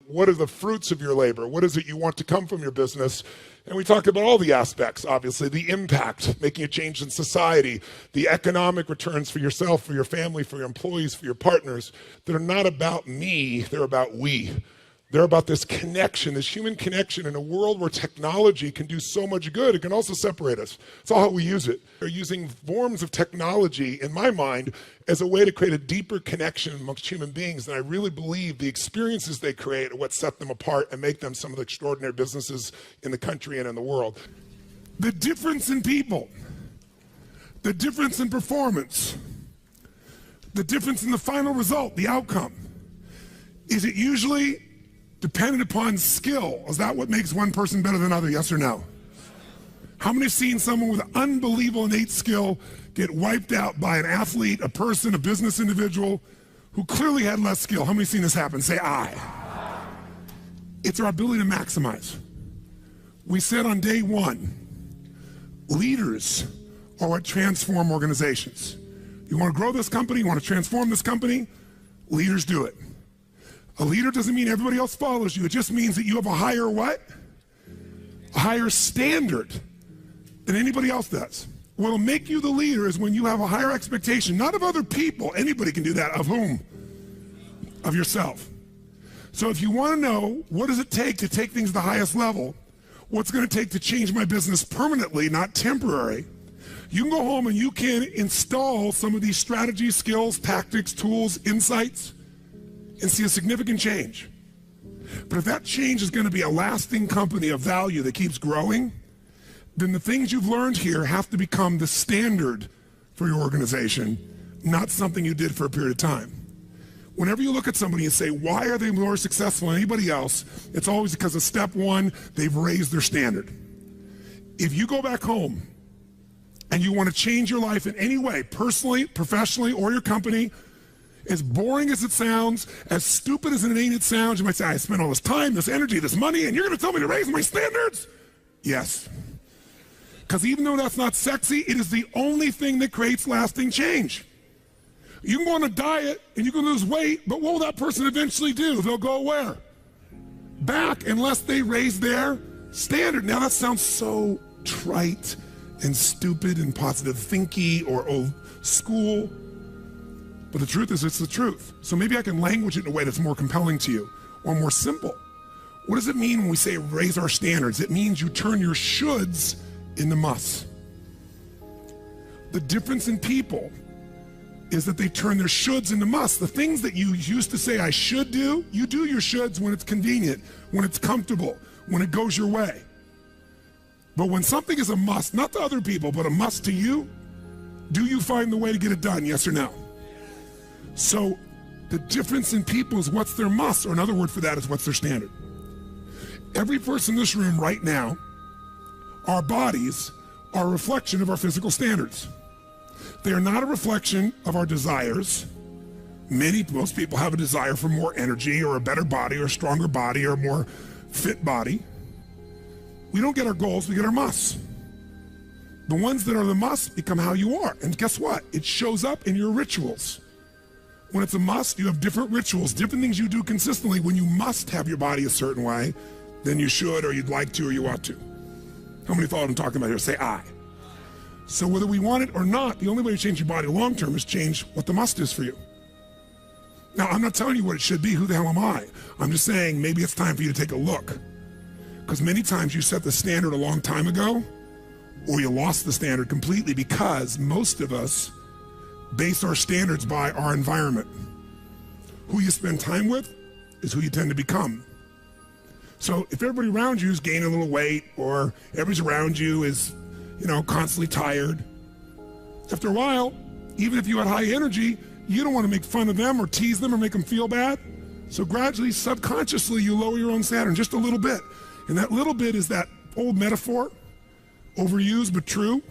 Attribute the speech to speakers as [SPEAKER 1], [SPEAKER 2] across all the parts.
[SPEAKER 1] what are the fruits of your labor? What is it you want to come from your business? And we talked about all the aspects, obviously, the impact, making a change in society, the economic returns for yourself, for your family, for your employees, for your partners, that are not about me, they're about we. They're about this connection, this human connection in a world where technology can do so much good. It can also separate us. It's all how we use it. They're using forms of technology, in my mind, as a way to create a deeper connection amongst human beings. And I really believe the experiences they create are what set them apart and make them some of the extraordinary businesses in the country and in the world. The difference in people, the difference in performance, the difference in the final result, the outcome, is it usually dependent upon skill? Is that what makes one person better than another, yes or no? How many have seen someone with unbelievable innate skill get wiped out by an athlete, a person, a business individual who clearly had less skill? How many have seen this happen? Say aye. It's our ability to maximize. We said on day one, leaders are what transform organizations. You want to grow this company, you want to transform this company, leaders do it. A leader doesn't mean everybody else follows you. It just means that you have a higher what? A higher standard than anybody else does. What'll make you the leader is when you have a higher expectation, not of other people. Anybody can do that. Of whom? Of yourself. So if you want to know what does it take to take things to the highest level, what's going to take to change my business permanently, not temporary, you can go home and you can install some of these strategies, skills, tactics, tools, insights, and see a significant change. But if that change is going to be a lasting company of value that keeps growing, then the things you've learned here have to become the standard for your organization, not something you did for a period of time. Whenever you look at somebody and say, why are they more successful than anybody else? It's always because of step one, they've raised their standard. If you go back home and you want to change your life in any way, personally, professionally, or your company, as boring as it sounds, as stupid as it ain't it sounds, you might say, I spent all this time, this energy, this money, and you're going to tell me to raise my standards? Yes. Because even though that's not sexy, it is the only thing that creates lasting change. You can go on a diet and you can lose weight, but what will that person eventually do? They'll go where? Back, unless they raise their standard. Now that sounds so trite and stupid and positive thinky or old school. But the truth is, it's the truth. So maybe I can language it in a way that's more compelling to you or more simple. What does it mean when we say raise our standards? It means you turn your shoulds into musts. The difference in people is that they turn their shoulds into musts. The things that you used to say I should do, you do your shoulds when it's convenient, when it's comfortable, when it goes your way. But when something is a must, not to other people, but a must to you, do you find the way to get it done, yes or no? So the difference in people is what's their must, or another word for that is what's their standard. Every person in this room right now, our bodies are a reflection of our physical standards. They are not a reflection of our desires. Most people have a desire for more energy or a better body or a stronger body or a more fit body. We don't get our goals, we get our musts. The ones that are the musts become how you are. And guess what? It shows up in your rituals. When it's a must, you have different rituals, different things you do consistently when you must have your body a certain way than you should or you'd like to or you ought to. How many follow what I'm talking about here? Say aye. So whether we want it or not, the only way to change your body long term is change what the must is for you. Now, I'm not telling you what it should be. Who the hell am I? I'm just saying maybe it's time for you to take a look. Because many times you set the standard a long time ago, or you lost the standard completely because most of us base our standards by our environment. Who you spend time with is who you tend to become. So if everybody around you is gaining a little weight, or everybody around you is, constantly tired, after a while, even if you had high energy, you don't want to make fun of them or tease them or make them feel bad. So gradually, subconsciously, you lower your own standard just a little bit. And that little bit is that old metaphor, overused but true.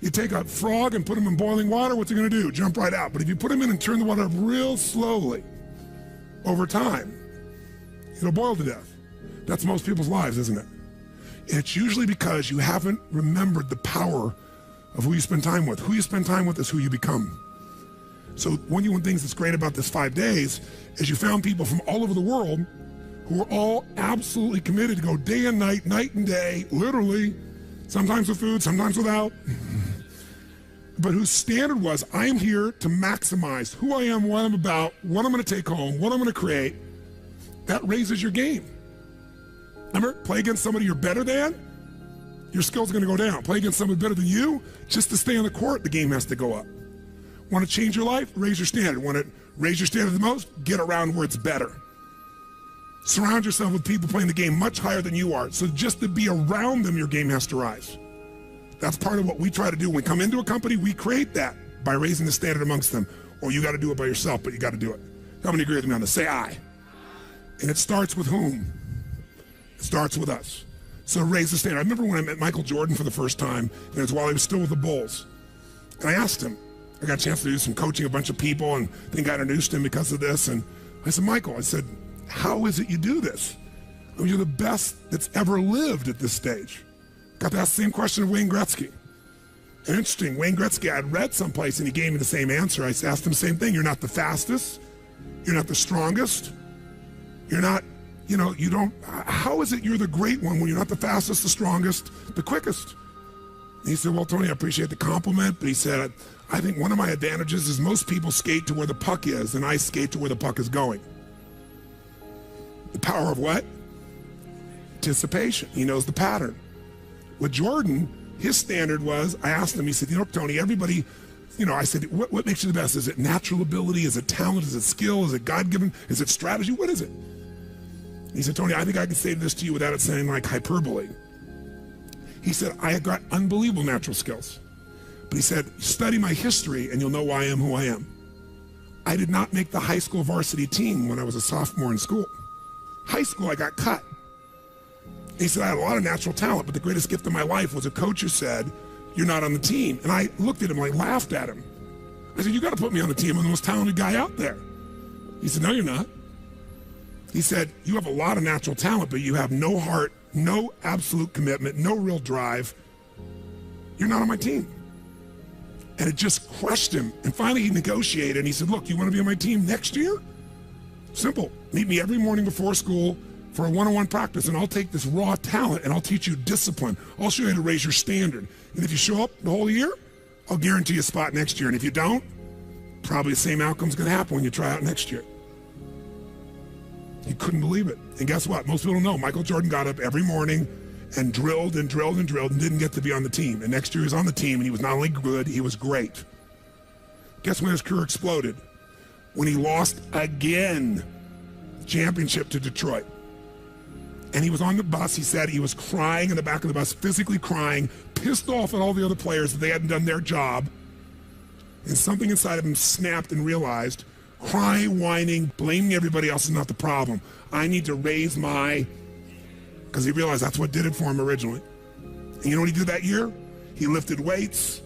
[SPEAKER 1] You take a frog and put him in boiling water, what's he going to do? Jump right out. But if you put him in and turn the water up real slowly, over time, it'll boil to death. That's most people's lives, isn't it? And it's usually because you haven't remembered the power of who you spend time with. Who you spend time with is who you become. So one of the things that's great about this 5 days is you found people from all over the world who who are all absolutely committed to go day and night and day, literally, sometimes with food, sometimes without, but whose standard was, I am here to maximize who I am, what I'm about, what I'm gonna take home, what I'm gonna create. That raises your game. Remember, play against somebody you're better than, your skills are gonna go down. Play against somebody better than you, just to stay on the court, the game has to go up. Want to change your life? Raise your standard. Want to raise your standard the most? Get around where it's better. Surround yourself with people playing the game much higher than you are. So just to be around them, your game has to rise. That's part of what we try to do. When we come into a company, we create that by raising the standard amongst them. Or you got to do it by yourself, but you got to do it. How many agree with me on this? Say I. And it starts with whom? It starts with us. So raise the standard. I remember when I met Michael Jordan for the first time, and it was while he was still with the Bulls. And I asked him, I got a chance to do some coaching, a bunch of people, and I think I introduced him because of this. And I said, Michael, I said, how is it you do this? I mean, you're the best that's ever lived at this stage. Got to ask the same question of Wayne Gretzky. And interesting, Wayne Gretzky, I'd read someplace and he gave me the same answer. I asked him the same thing. You're not the fastest. You're not the strongest. You're not, you don't, how is it you're the great one when you're not the fastest, the strongest, the quickest? And he said, well, Tony, I appreciate the compliment, but he said, I think one of my advantages is most people skate to where the puck is, and I skate to where the puck is going. The power of what? Anticipation. He knows the pattern. With Jordan, his standard was, I asked him, he said, Tony, everybody, I said, what makes you the best? Is it natural ability? Is it talent? Is it skill? Is it God-given? Is it strategy? What is it? He said, Tony, I think I can say this to you without it sounding like hyperbole. He said, I have got unbelievable natural skills. But he said, study my history and you'll know why I am who I am. I did not make the high school varsity team when I was a sophomore in school. High school, I got cut. He said, I had a lot of natural talent, but the greatest gift of my life was a coach who said, you're not on the team. And I looked at him, I laughed at him. I said, you got to put me on the team. I'm the most talented guy out there. He said, no, you're not. He said, you have a lot of natural talent, but you have no heart, no absolute commitment, no real drive. You're not on my team. And it just crushed him. And finally he negotiated and he said, look, you want to be on my team next year? Simple. Meet me every morning before school for a one-on-one practice and I'll take this raw talent and I'll teach you discipline. I'll show you how to raise your standard. And if you show up the whole year, I'll guarantee you a spot next year. And if you don't, probably the same outcome's going to happen when you try out next year. He couldn't believe it. And guess what? Most people don't know. Michael Jordan got up every morning and drilled and drilled and drilled and didn't get to be on the team. And next year he was on the team and he was not only good, he was great. Guess when his career exploded? When he lost again, championship to Detroit. And he was on the bus, he said he was crying in the back of the bus, physically crying, pissed off at all the other players that they hadn't done their job. And something inside of him snapped and realized, crying, whining, blaming everybody else is not the problem. I need to raise my, because he realized that's what did it for him originally. And you know what he did that year? He lifted weights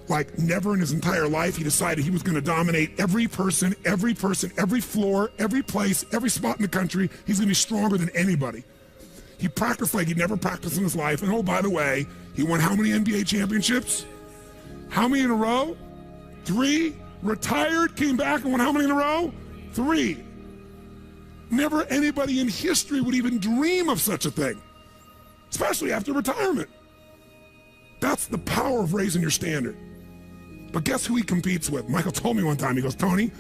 [SPEAKER 1] like never in his entire life. He decided he was going to dominate every person, every floor, every place, every spot in the country. He's going to be stronger than anybody. He practiced like he'd never practiced in his life. And oh, by the way, he won how many NBA championships? How many in a row? 3. Retired, came back and won how many in a row? 3. Never anybody in history would even dream of such a thing, especially after retirement. That's the power of raising your standard. But guess who he competes with? Michael told me one time, he goes, Tony,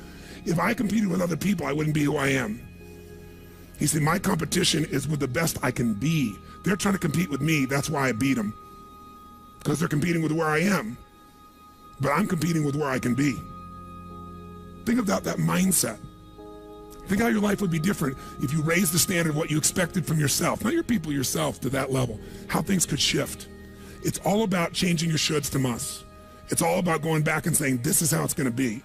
[SPEAKER 1] if I competed with other people, I wouldn't be who I am. He said, my competition is with the best I can be. They're trying to compete with me. That's why I beat them. Because they're competing with where I am. But I'm competing with where I can be. Think about that mindset. Think how your life would be different if you raised the standard of what you expected from yourself, not your people, yourself, to that level. How things could shift. It's all about changing your shoulds to musts. It's all about going back and saying, this is how it's going to be.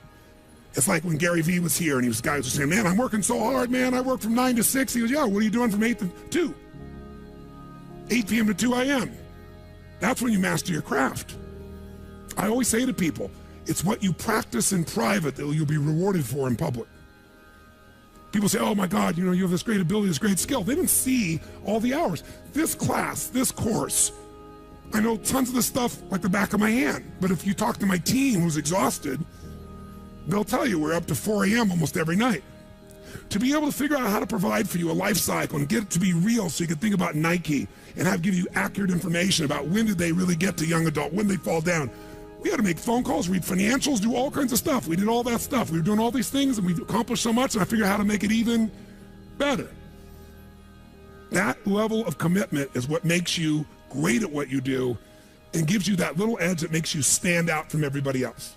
[SPEAKER 1] It's like when Gary Vee was here and guys were saying, man, I'm working so hard, man. I work from 9 to 6. He goes, yeah, what are you doing from 8 to 2? 8 p.m. to 2 a.m. That's when you master your craft. I always say to people, it's what you practice in private that you'll be rewarded for in public. People say, oh my God, you have this great ability, this great skill. They didn't see all the hours. This class, this course, I know tons of this stuff like the back of my hand. But if you talk to my team who's exhausted, they'll tell you we're up to 4 a.m. almost every night. To be able to figure out how to provide for you a life cycle and get it to be real so you can think about Nike and give you accurate information about when did they really get to young adult, when they fall down. We had to make phone calls, read financials, do all kinds of stuff. We did all that stuff. We were doing all these things and we've accomplished so much, and I figured out how to make it even better. That level of commitment is what makes you great at what you do and gives you that little edge that makes you stand out from everybody else.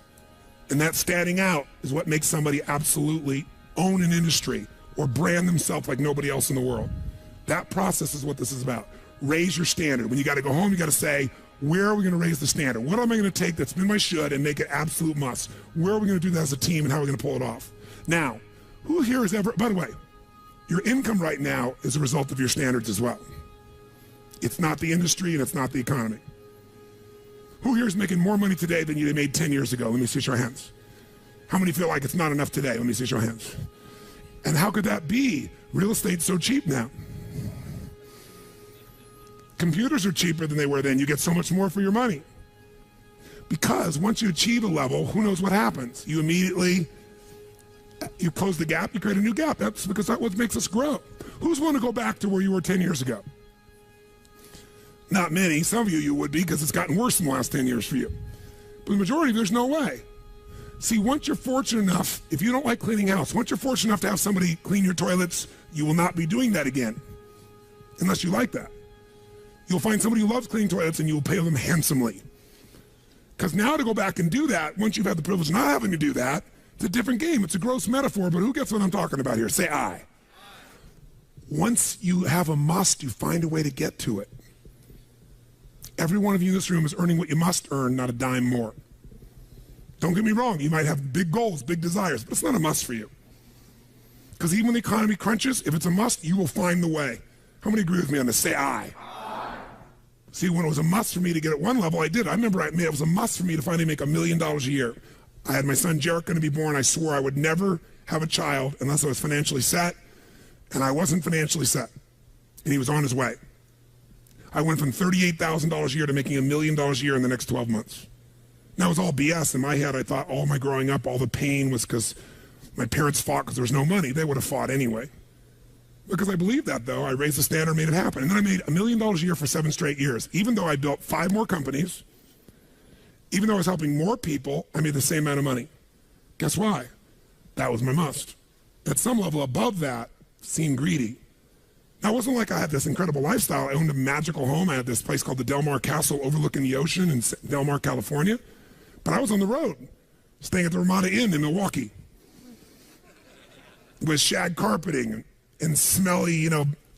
[SPEAKER 1] And that standing out is what makes somebody absolutely own an industry or brand themselves like nobody else in the world. That process is what this is about. Raise your standard. When you got to go home, you got to say, where are we going to raise the standard? What am I going to take that's been my should and make it absolute must? Where are we going to do that as a team and how are we going to pull it off? Now, who here has ever, by the way, your income right now is a result of your standards as well. It's not the industry and it's not the economy. Who here is making more money today than you made 10 years ago? Let me see your hands. How many feel like it's not enough today? Let me see your hands. And how could that be? Real estate's so cheap now. Computers are cheaper than they were then. You get so much more for your money. Because once you achieve a level, who knows what happens? You immediately, you close the gap, you create a new gap. That's because that's what makes us grow. Who's want to go back to where you were 10 years ago? Not many. Some of you would be, because it's gotten worse in the last 10 years for you. But the majority, there's no way. See, once you're fortunate enough, if you don't like cleaning house, once you're fortunate enough to have somebody clean your toilets, you will not be doing that again, unless you like that. You'll find somebody who loves cleaning toilets and you'll pay them handsomely. Because now to go back and do that, once you've had the privilege of not having to do that, it's a different game. It's a gross metaphor, but who gets what I'm talking about here? Say I. Once you have a must, you find a way to get to it. Every one of you in this room is earning what you must earn, not a dime more. Don't get me wrong, you might have big goals, big desires, but it's not a must for you. Because even when the economy crunches, if it's a must, you will find the way. How many agree with me on this? Say I. See, when it was a must for me to get at one level, I did. I remember it was a must for me to finally make $1 million a year. I had my son Jarek going to be born. I swore I would never have a child unless I was financially set, and I wasn't financially set, and he was on his way. I went from $38,000 a year to making $1 million a year in the next 12 months. That was all BS. In my head, I thought all my growing up, all the pain was because my parents fought because there was no money. They would have fought anyway. Because I believed that, though. I raised the standard, made it happen. And then I made $1 million a year for 7 straight years. Even though I built 5 more companies, even though I was helping more people, I made the same amount of money. Guess why? That was my must. At some level above that, seemed greedy. Now, it wasn't like I had this incredible lifestyle. I owned a magical home. I had this place called the Del Mar Castle overlooking the ocean in Del Mar, California. But I was on the road, staying at the Ramada Inn in Milwaukee with shag carpeting and smelly,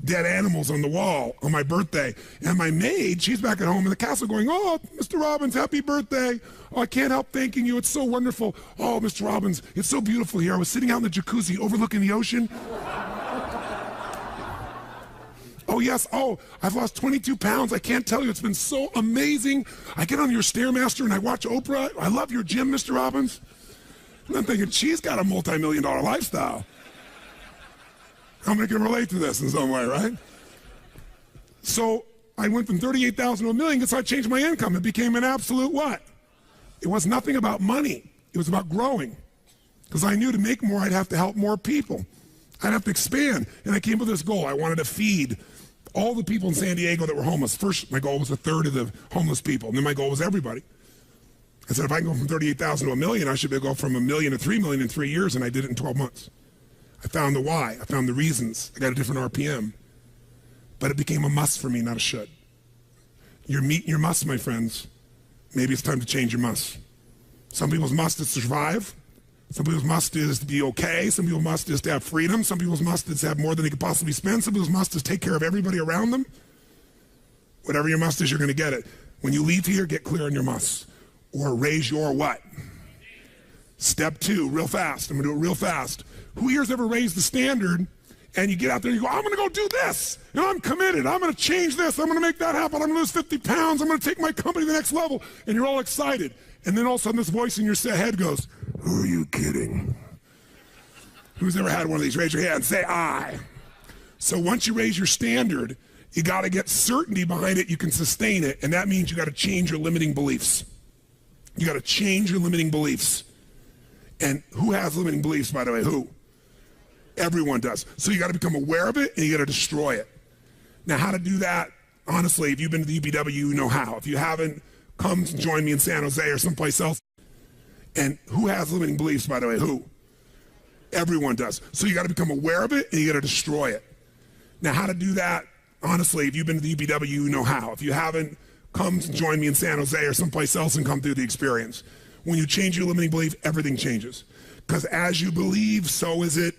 [SPEAKER 1] dead animals on the wall on my birthday. And my maid, she's back at home in the castle going, "Oh, Mr. Robbins, happy birthday. Oh, I can't help thanking you. It's so wonderful. Oh, Mr. Robbins, it's so beautiful here. I was sitting out in the jacuzzi overlooking the ocean. Oh, yes. Oh, I've lost 22 pounds. I can't tell you. It's been so amazing. I get on your Stairmaster and I watch Oprah. I love your gym, Mr. Robbins." And I'm thinking, she's got a multi-million-dollar lifestyle. How many can relate to this in some way, right? So I went from 38,000 to $1 million because I changed my income. It became an absolute what? It was nothing about money. It was about growing. Because I knew to make more, I'd have to help more people. I'd have to expand. And I came up with this goal. I wanted to feed all the people in San Diego that were homeless. First, my goal was 1/3 of the homeless people. And then my goal was everybody. I said, if I can go from 38,000 to $1 million, I should be able to go from $1 million to $3 million in 3 years. And I did it in 12 months. I found the why. I found the reasons. I got a different RPM. But it became a must for me, not a should. You're meeting your must, my friends. Maybe it's time to change your must. Some people's must is to survive. Some people's must is to be okay. Some people's must is to have freedom. Some people's must is to have more than they could possibly spend. Some people's must is take care of everybody around them. Whatever your must is, you're going to get it. When you leave here, get clear on your must. Or raise your what? Step 2, real fast. I'm going to do it real fast. Who here's ever raised the standard and you get out there and you go, I'm going to go do this. And I'm committed. I'm going to change this. I'm going to make that happen. I'm going to lose 50 pounds. I'm going to take my company to the next level. And you're all excited. And then all of a sudden this voice in your head goes, who are you kidding? Who's ever had one of these? Raise your hand. Say I. So once you raise your standard, you got to get certainty behind it. You can sustain it. And that means you got to change your limiting beliefs. You got to change your limiting beliefs. And who has limiting beliefs, by the way? Who? Everyone does. So you got to become aware of it and you got to destroy it. Now, how to do that? Honestly, if you've been to the UPW, you know how. If you haven't, come join me in San Jose or someplace else. And who has limiting beliefs, by the way? Who? Everyone does. So you got to become aware of it and you got to destroy it. Now, how to do that? Honestly, if you've been to the UPW, you know how. If you haven't, come join me in San Jose or someplace else and come through the experience. When you change your limiting belief, everything changes. Because as you believe, so is it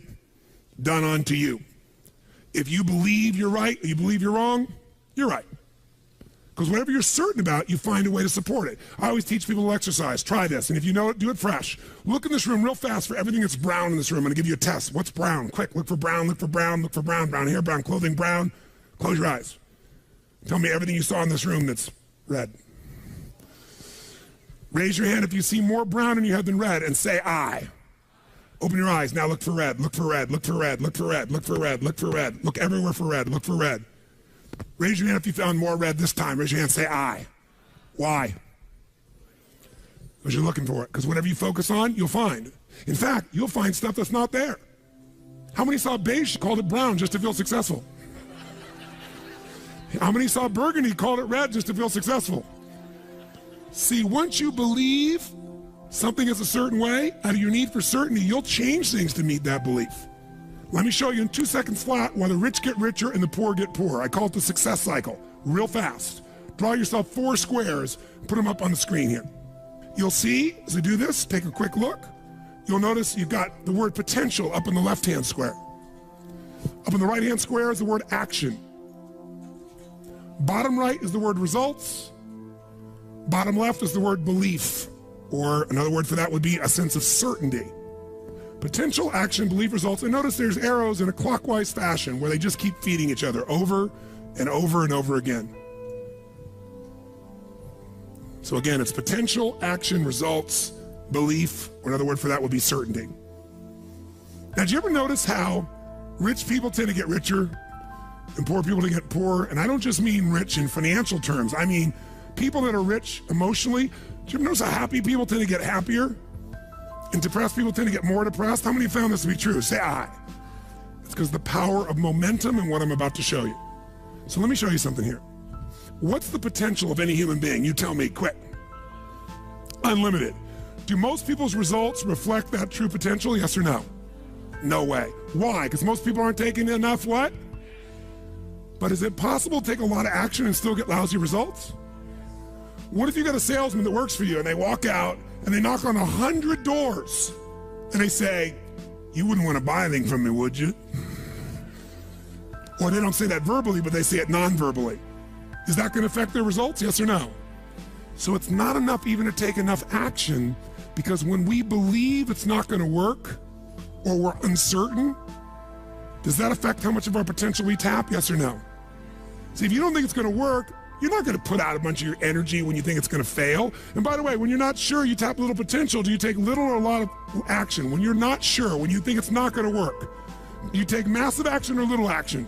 [SPEAKER 1] done unto you. If you believe you're right or you believe you're wrong, you're right. Because whatever you're certain about, you find a way to support it. I always teach people to exercise. Try this. And if you know it, do it fresh. Look in this room real fast for everything that's brown in this room. I'm going to give you a test. What's brown? Quick, look for brown, look for brown, look for brown. Brown hair, brown clothing, brown. Close your eyes. Tell me everything you saw in this room that's red. Raise your hand if you see more brown in your head than red and say I. Open your eyes. Now look for red. Look for red. Look for red. Look for red. Look for red. Look for red. Look everywhere for red. Look for red. Raise your hand if you found more red this time. Raise your hand. Say I. Why? Because you're looking for it. Because whatever you focus on, you'll find. In fact, you'll find stuff that's not there. How many saw beige, called it brown just to feel successful? How many saw burgundy, called it red just to feel successful? See, once you believe something is a certain way, out of your need for certainty, you'll change things to meet that belief. Let me show you in 2 seconds flat why the rich get richer and the poor get poorer. I call it the success cycle, real fast. Draw yourself 4 squares, put them up on the screen here. You'll see, as I do this, take a quick look. You'll notice you've got the word potential up in the left-hand square. Up in the right-hand square is the word action. Bottom right is the word results. Bottom left is the word belief, or another word for that would be a sense of certainty. Potential, action, belief, results. And notice there's arrows in a clockwise fashion where they just keep feeding each other over and over and over again. So again, it's potential, action, results, belief, or another word for that would be certainty. Now, did you ever notice how rich people tend to get richer and poor people to get poorer? And I don't just mean rich in financial terms. I mean people that are rich emotionally. Do you ever notice how happy people tend to get happier? And depressed people tend to get more depressed? How many found this to be true? Say I. It's because the power of momentum and what I'm about to show you. So let me show you something here. What's the potential of any human being? You tell me, quick. Unlimited. Do most people's results reflect that true potential? Yes or no? No way. Why? Because most people aren't taking enough what? But is it possible to take a lot of action and still get lousy results? What if you got a salesman that works for you and they walk out and they knock on 100 doors and they say, you wouldn't want to buy anything from me, would you? Or they don't say that verbally, but they say it non-verbally. Is that going to affect their results? Yes or no? So it's not enough even to take enough action, because when we believe it's not going to work or we're uncertain, does that affect how much of our potential we tap? Yes or no? See, if you don't think it's going to work, you're not going to put out a bunch of your energy when you think it's going to fail. And by the way, when you're not sure, you tap little potential. Do you take little or a lot of action? When you're not sure, when you think it's not going to work, you take massive action or little action?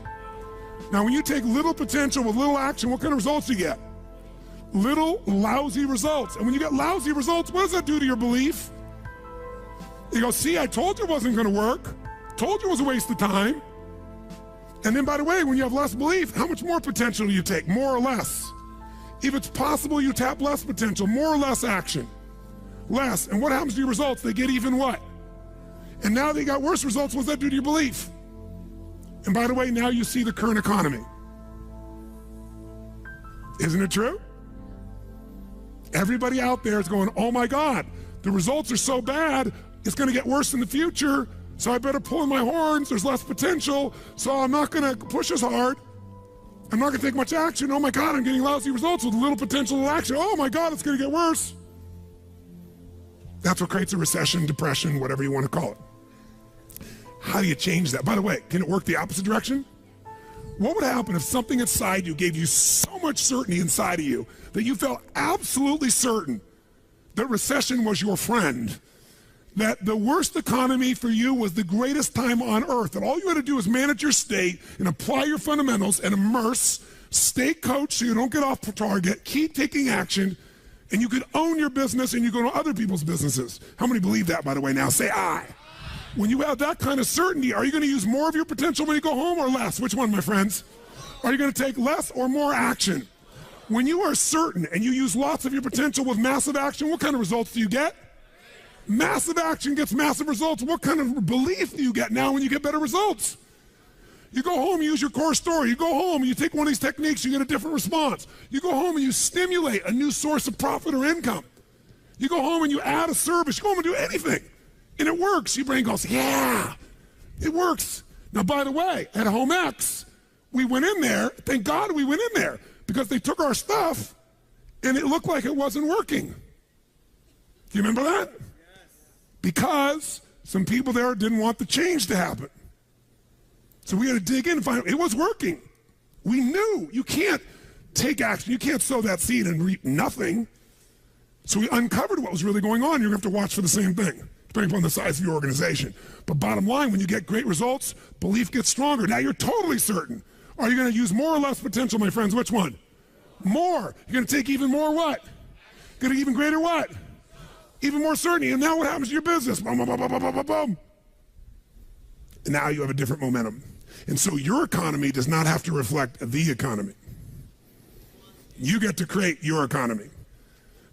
[SPEAKER 1] Now, when you take little potential with little action, what kind of results do you get? Little lousy results. And when you get lousy results, what does that do to your belief? You go, see, I told you it wasn't going to work. Told you it was a waste of time. And then, by the way, when you have less belief, how much more potential do you take? More or less? If it's possible, you tap less potential, more or less action. Less. And what happens to your results? They get even what? And now they got worse results. What does that do to your belief? And by the way, now you see the current economy. Isn't it true? Everybody out there is going, oh my God, the results are so bad, it's going to get worse in the future. So I better pull in my horns. There's less potential. So I'm not going to push as hard. I'm not going to take much action. Oh my God, I'm getting lousy results with little potential action. Oh my God, it's going to get worse. That's what creates a recession, depression, whatever you want to call it. How do you change that? By the way, can it work the opposite direction? What would happen if something inside you gave you so much certainty inside of you that you felt absolutely certain that recession was your friend? That the worst economy for you was the greatest time on earth, and all you had to do is manage your state and apply your fundamentals and immerse, stay coached so you don't get off target, keep taking action, and you could own your business and you go to other people's businesses. How many believe that, by the way, now? Say I. When you have that kind of certainty, are you going to use more of your potential when you go home or less? Which one, my friends? Are you going to take less or more action? When you are certain and you use lots of your potential with massive action, what kind of results do you get? Massive action gets massive results. What kind of belief do you get now when you get better results? You go home, you use your core story. You go home, you take one of these techniques, you get a different response. You go home and you stimulate a new source of profit or income. You go home and you add a service. You go home and do anything. And it works. Your brain goes, yeah, it works. Now, by the way, at Home X, we went in there. Thank God we went in there because they took our stuff and it looked like it wasn't working. Do you remember that? Yes. Because some people there didn't want the change to happen. So we had to dig in and find out it was working. We knew you can't take action. You can't sow that seed and reap nothing. So we uncovered what was really going on. You're going to have to watch for the same thing, depending upon the size of your organization. But bottom line, when you get great results, belief gets stronger. Now you're totally certain. Are you going to use more or less potential, my friends? Which one? More. You're going to take even more what? Going to even greater what? Even more certainty. And now what happens to your business? Boom, boom, boom, boom, boom, boom, boom. And now you have a different momentum. And so your economy does not have to reflect the economy. You get to create your economy.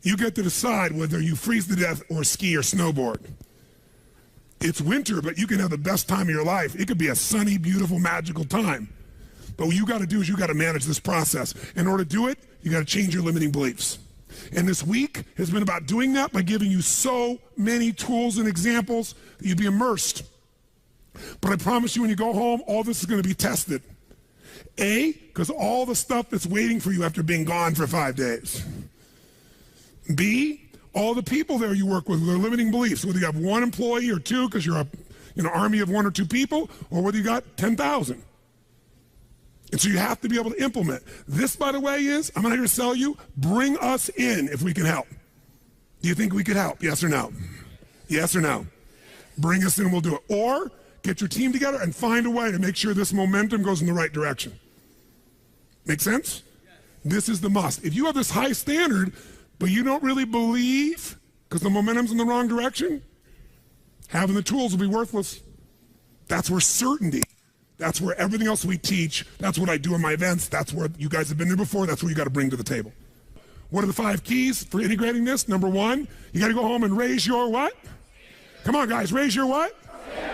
[SPEAKER 1] You get to decide whether you freeze to death or ski or snowboard. It's winter, but you can have the best time of your life. It could be a sunny, beautiful, magical time. But what you got to do is you got to manage this process. In order to do it, you got to change your limiting beliefs. And this week has been about doing that by giving you so many tools and examples that you'd be immersed. But I promise you when you go home, all this is going to be tested. A, because all the stuff that's waiting for you after being gone for 5 days. B, all the people there you work with, their limiting beliefs, whether you have one employee or two because you're a army of one or two people, or whether you got 10,000. And so you have to be able to implement. This, by the way, is, I'm not here to sell you, bring us in if we can help. Do you think we could help? Yes or no? Yes or no? Bring us in and we'll do it. Or get your team together and find a way to make sure this momentum goes in the right direction. Make sense? Yes. This is the must. If you have this high standard, but you don't really believe because the momentum's in the wrong direction, having the tools will be worthless. That's where certainty, that's where everything else we teach, that's what I do in my events, that's where you guys have been there before, that's what you got to bring to the table. What are the 5 keys for integrating this? Number 1, you got to go home and raise your what? Come on, guys, raise your what?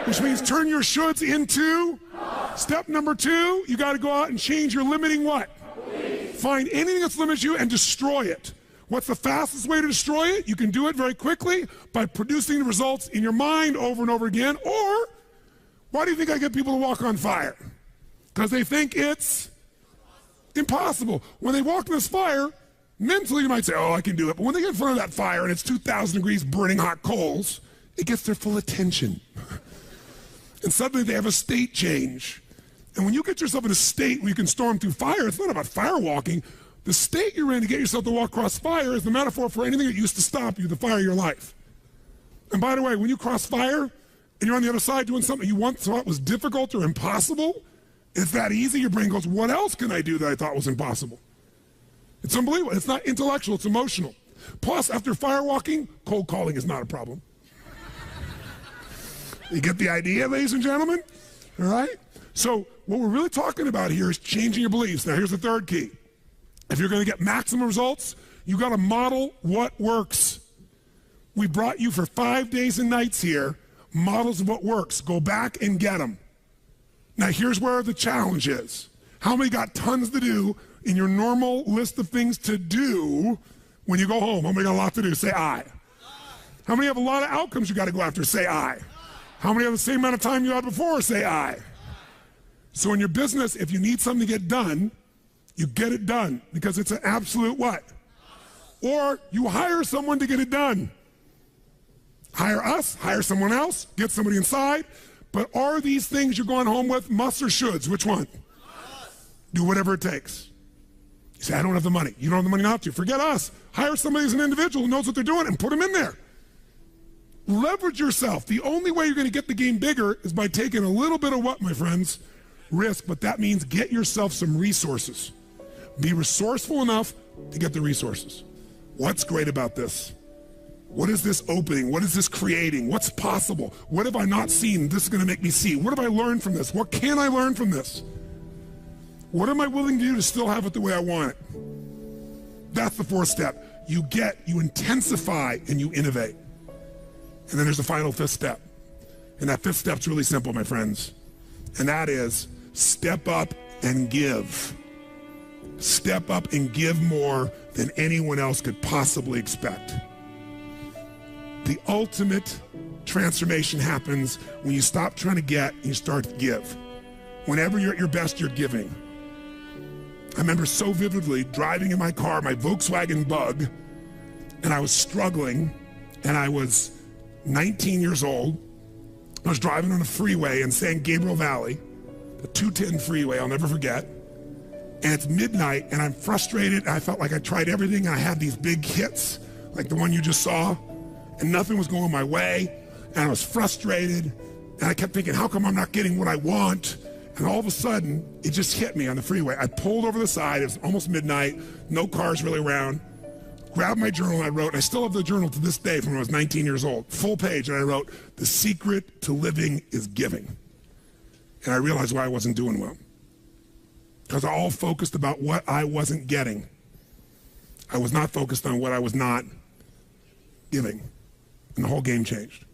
[SPEAKER 1] Which means turn your shoulds into. Step number 2, you got to go out and change your limiting what? Find anything that's limited you and destroy it. What's the fastest way to destroy it? You can do it very quickly by producing the results in your mind over and over again. Or, why do you think I get people to walk on fire? Because they think it's impossible. When they walk in this fire, mentally you might say, oh, I can do it. But when they get in front of that fire and it's 2,000 degrees burning hot coals, it gets their full attention. And suddenly they have a state change. And when you get yourself in a state where you can storm through fire, it's not about fire walking. The state you're in to get yourself to walk across fire is the metaphor for anything that used to stop you, the fire of your life. And by the way, when you cross fire and you're on the other side doing something you once thought was difficult or impossible, it's that easy, your brain goes, what else can I do that I thought was impossible? It's unbelievable. It's not intellectual, it's emotional. Plus, after fire walking, cold calling is not a problem. You get the idea, ladies and gentlemen? All right? So what we're really talking about here is changing your beliefs. Now, here's the 3rd key. If you're going to get maximum results, you got to model what works. We brought you for 5 days and nights here, models of what works. Go back and get them. Now, here's where the challenge is. How many got tons to do in your normal list of things to do when you go home? How many got a lot to do? Say aye. How many have a lot of outcomes you got to go after? Say aye. How many have the same amount of time you had before? Say aye. So in your business, if you need something to get done, you get it done because it's an absolute what? Or you hire someone to get it done. Hire us, hire someone else, get somebody inside. But are these things you're going home with musts or shoulds? Which one? Do whatever it takes. You say, I don't have the money. You don't have the money not to. Forget us. Hire somebody as an individual who knows what they're doing and put them in there. Leverage yourself. The only way you're going to get the game bigger is by taking a little bit of what, my friends? Risk, but that means get yourself some resources. Be resourceful enough to get the resources. What's great about this? What is this opening? What is this creating? What's possible? What have I not seen? This is going to make me see. What have I learned from this? What can I learn from this? What am I willing to do to still have it the way I want it? That's the fourth step. You intensify, and you innovate. And then there's the final fifth step. And that fifth step's really simple, my friends. And that is step up and give. Step up and give more than anyone else could possibly expect. The ultimate transformation happens when you stop trying to get and you start to give. Whenever you're at your best, you're giving. I remember so vividly driving in my car, my Volkswagen Bug, and I was struggling, and I was 19 years old. I was driving on a freeway in San Gabriel Valley, the 210 freeway, I'll never forget. And it's midnight, and I'm frustrated, and I felt like I tried everything, and I had these big hits, like the one you just saw, and nothing was going my way, and I was frustrated, and I kept thinking, how come I'm not getting what I want? And all of a sudden, it just hit me on the freeway. I pulled over the side, it was almost midnight, no cars really around, grabbed my journal, and I wrote, and I still have the journal to this day from when I was 19 years old, full page, and I wrote, "The secret to living is giving." And I realized why I wasn't doing well. Because I all focused about what I wasn't getting. I was not focused on what I was not giving. And the whole game changed.